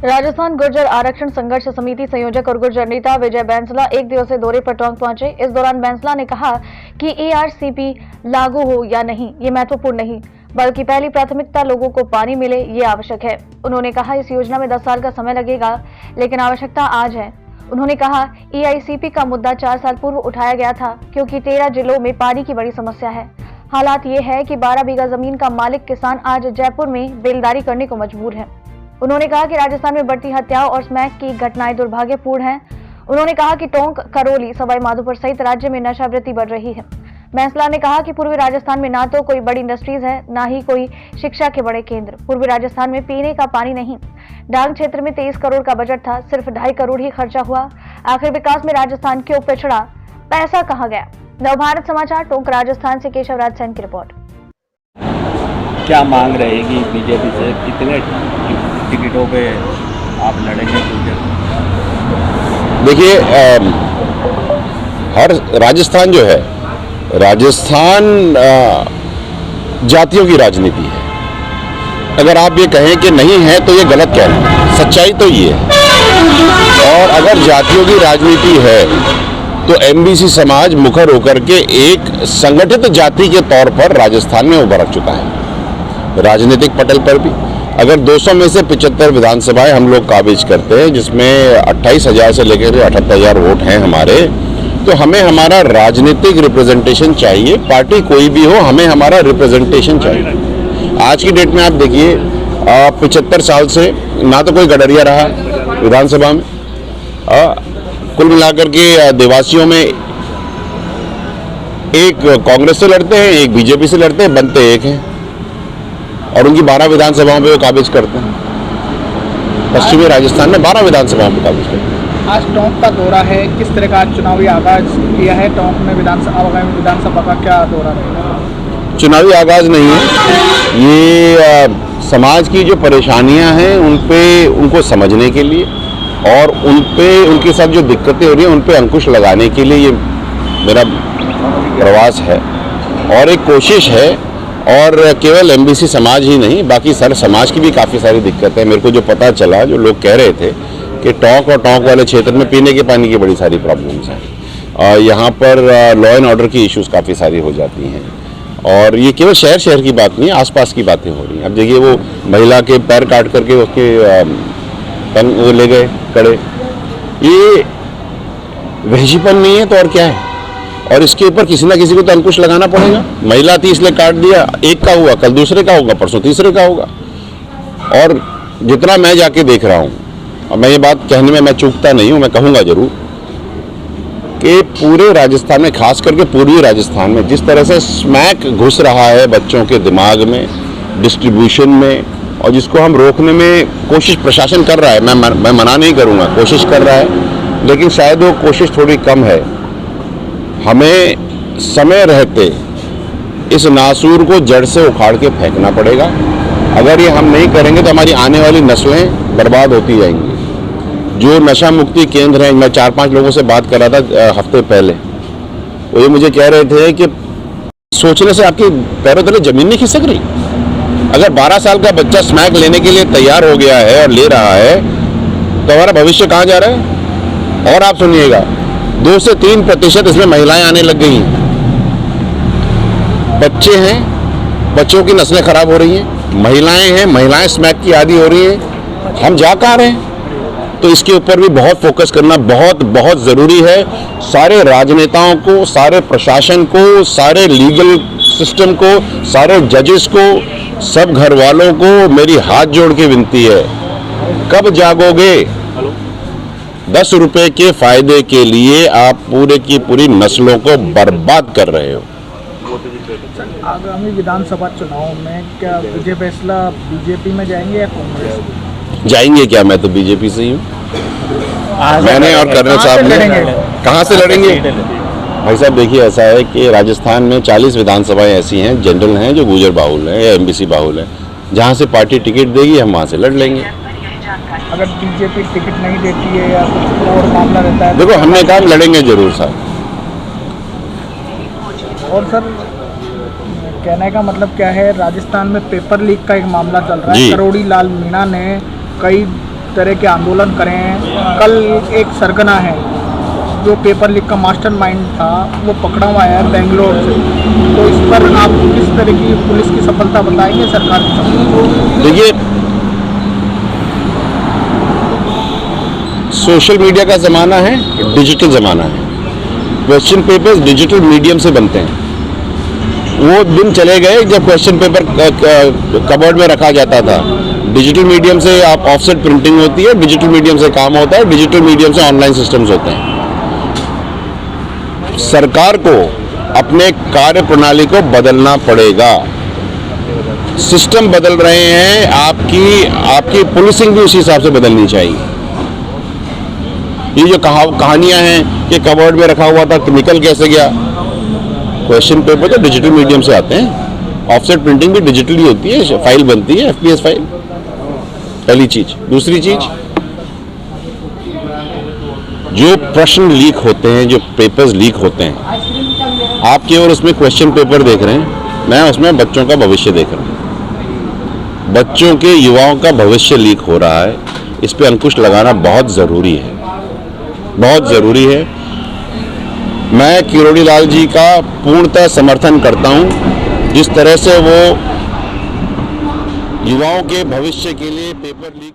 राजस्थान गुर्जर आरक्षण संघर्ष समिति संयोजक और गुर्जर नेता विजय बैंसला एक दिवसीय दौरे पर टोंक पहुंचे। इस दौरान बैंसला ने कहा कि एआरसीपी लागू हो या नहीं ये महत्वपूर्ण नहीं, बल्कि पहली प्राथमिकता लोगों को पानी मिले ये आवश्यक है। उन्होंने कहा इस योजना में 10 साल का समय लगेगा, लेकिन आवश्यकता आज है। उन्होंने कहा एआईसीपी का मुद्दा 4 साल पूर्व उठाया गया था, क्योंकि 13 जिलों में पानी की बड़ी समस्या है। हालात ये है कि 12 बीघा जमीन का मालिक किसान आज जयपुर में बेलदारी करने को मजबूर है। उन्होंने कहा कि राजस्थान में बढ़ती हत्याओं और स्मैक की घटनाएं दुर्भाग्यपूर्ण हैं। उन्होंने कहा कि टोंक, करौली, सवाई माधोपुर सहित राज्य में नशावृत्ति बढ़ रही है। बैंसला ने कहा कि पूर्वी राजस्थान में ना तो कोई बड़ी इंडस्ट्रीज है, ना ही कोई शिक्षा के बड़े केंद्र। पूर्वी राजस्थान में पीने का पानी नहीं। डांग क्षेत्र में 23 करोड़ का बजट था, सिर्फ 2.5 करोड़ ही खर्चा हुआ। आखिर विकास में राजस्थान क्यों पिछड़ा, पैसा कहाँ गया? नवभारत समाचार टोंक राजस्थान से केशव राज सैन की रिपोर्ट। क्या मांग रहेगी बीजेपी से? कितने टिकटों पे आप लड़ेंगे? देखिए, हर राजस्थान जो है, राजस्थान जातियों की राजनीति है। अगर आप ये कहें कि नहीं है तो ये गलत कहना है। सच्चाई तो ये है। और अगर जातियों की राजनीति है तो एमबीसी समाज मुखर होकर के एक संगठित जाति के तौर पर राजस्थान में उभर चुका है। राजनीतिक पटल पर भी अगर 200 में से 75 विधानसभाएं हम लोग काबिज करते हैं, जिसमें 28,000 से लेकर 78,000 वोट हैं हमारे, तो हमें हमारा राजनीतिक रिप्रेजेंटेशन चाहिए। पार्टी कोई भी हो, हमें हमारा रिप्रेजेंटेशन चाहिए। आज की डेट में आप देखिए, 75 साल से ना तो कोई गडरिया रहा विधानसभा में। कुल मिलाकर के देवासियों में एक कांग्रेस से लड़ते हैं, एक बीजेपी से लड़ते हैं, बनते एक हैं, और उनकी 12 विधानसभाओं पे वो काबिज करते हैं। पश्चिमी राजस्थान में 12 विधानसभाओं पे काबिज करते हैं। आज टोंक का दौरा है, किस तरह का चुनावी आगाज किया है? टोंक में विधानसभा का क्या दौरा रहेगा? चुनावी आगाज नहीं है ये, समाज की जो परेशानियां हैं उनको समझने के लिए और उनके साथ जो दिक्कतें हो रही हैं उन पे अंकुश लगाने के लिए ये मेरा प्रवास है और एक कोशिश है। और केवल एमबीसी समाज ही नहीं, बाकी सारे समाज की भी काफ़ी सारी दिक्कतें हैं। मेरे को जो पता चला, जो लोग कह रहे थे कि टोंक और टोंक वाले क्षेत्र में पीने के पानी की बड़ी सारी प्रॉब्लम्स हैं। यहाँ पर लॉ एंड ऑर्डर की इश्यूज काफ़ी सारी हो जाती हैं। और ये केवल शहर की बात नहीं है, आसपास की बातें हो रही हैं। अब देखिए, वो महिला के पैर काट करके उसके वो ले गए कड़े, ये वहशीपन नहीं है तो और क्या है? और इसके ऊपर किसी ना किसी को तो अंकुश लगाना पड़ेगा। महिला थी इसलिए काट दिया, एक का हुआ, कल दूसरे का होगा, परसों तीसरे का होगा। और जितना मैं जाके देख रहा हूँ, और मैं ये बात कहने में मैं चूकता नहीं हूँ, मैं कहूँगा जरूर कि पूरे राजस्थान में, खास करके पूर्वी राजस्थान में, जिस तरह से स्मैक घुस रहा है बच्चों के दिमाग में, डिस्ट्रीब्यूशन में, और जिसको हम रोकने में कोशिश प्रशासन कर रहा है, मैं मना नहीं करूँगा, कोशिश कर रहा है, लेकिन शायद वो कोशिश थोड़ी कम है। हमें समय रहते इस नासूर को जड़ से उखाड़ के फेंकना पड़ेगा। अगर ये हम नहीं करेंगे तो हमारी आने वाली नस्लें बर्बाद होती जाएंगी। जो नशा मुक्ति केंद्र हैं, मैं 4-5 लोगों से बात कर रहा था हफ्ते पहले, वो ये मुझे कह रहे थे कि सोचने से आपके पैरों तले जमीन नहीं खिसक रही। अगर 12 साल का बच्चा स्मैक लेने के लिए तैयार हो गया है और ले रहा है, तो हमारा भविष्य कहाँ जा रहा है? और आप सुनिएगा, 2 से 3% इसमें महिलाएं आने लग गई हैं। बच्चे हैं, बच्चों की नस्लें खराब हो रही हैं, महिलाएं हैं, महिलाएं स्मैक की आदी हो रही हैं। हम जा कहाँ रहे हैं? तो इसके ऊपर भी बहुत फोकस करना बहुत ज़रूरी है। सारे राजनेताओं को, सारे प्रशासन को, सारे लीगल सिस्टम को, सारे जजेस को, सब घर वालों को मेरी हाथ जोड़ के विनती है, कब जागोगे? 10 रुपए के फायदे के लिए आप पूरे की पूरी नस्लों को बर्बाद कर रहे हो। आगामी विधानसभा चुनाव में क्या विजय बैंसला बीजेपी में जाएंगे या कांग्रेस? जाएंगे क्या? मैं तो बीजेपी से ही हूँ। मैंने और कर्नल साहब ने कहाँ से लड़ेंगे? भाई साहब देखिए, ऐसा है कि राजस्थान में 40 विधानसभाएं ऐसी हैं, जनरल हैं, जो गुर्जर बाहुल हैं या एमबीसी बाहुल हैं। जहाँ से पार्टी टिकट देगी हम वहाँ से लड़ लेंगे। अगर बीजेपी टिकट नहीं देती है या कुछ और मामला रहता है? देखो, हमने कहा हम लड़ेंगे जरूर साहब। और सर, कहने का मतलब क्या है, राजस्थान में पेपर लीक का एक मामला चल रहा है। करोड़ी लाल मीणा ने कई तरह के आंदोलन करे हैं। कल एक सरगना है जो पेपर लीक का मास्टरमाइंड था, वो पकड़ा हुआ है बेंगलोर से। तो इस पर आप किस तरह की पुलिस की सफलता बताएंगे, सरकार की सफलता? देखिए, सोशल मीडिया का ज़माना है, डिजिटल ज़माना है। क्वेश्चन पेपर्स डिजिटल मीडियम से बनते हैं। वो दिन चले गए जब क्वेश्चन पेपर कबर्ड में रखा जाता था। डिजिटल मीडियम से आप ऑफसेट प्रिंटिंग होती है, डिजिटल मीडियम से काम होता है, डिजिटल मीडियम से ऑनलाइन सिस्टम्स होते हैं। सरकार को अपने कार्य प्रणाली को बदलना पड़ेगा। सिस्टम बदल रहे हैं, आपकी पुलिसिंग भी उसी हिसाब से बदलनी चाहिए। ये जो कहानियां हैं कि कबर्ड में रखा हुआ था, निकल कैसे गया? क्वेश्चन पेपर तो डिजिटल मीडियम से आते हैं, ऑफसेट प्रिंटिंग भी डिजिटली होती है, फाइल बनती है, एफपीएस फाइल। पहली चीज। दूसरी चीज, जो प्रश्न लीक होते हैं, जो पेपर्स लीक होते हैं, आप केवल उसमें क्वेश्चन पेपर देख रहे हैं, मैं उसमें बच्चों का भविष्य देख रहा हूँ। बच्चों के, युवाओं का भविष्य लीक हो रहा है। इस पे अंकुश लगाना बहुत ज़रूरी है, बहुत ज़रूरी है। मैं किरोड़ी लाल जी का पूर्णतः समर्थन करता हूँ, जिस तरह से वो युवाओं के भविष्य के लिए पेपर लीक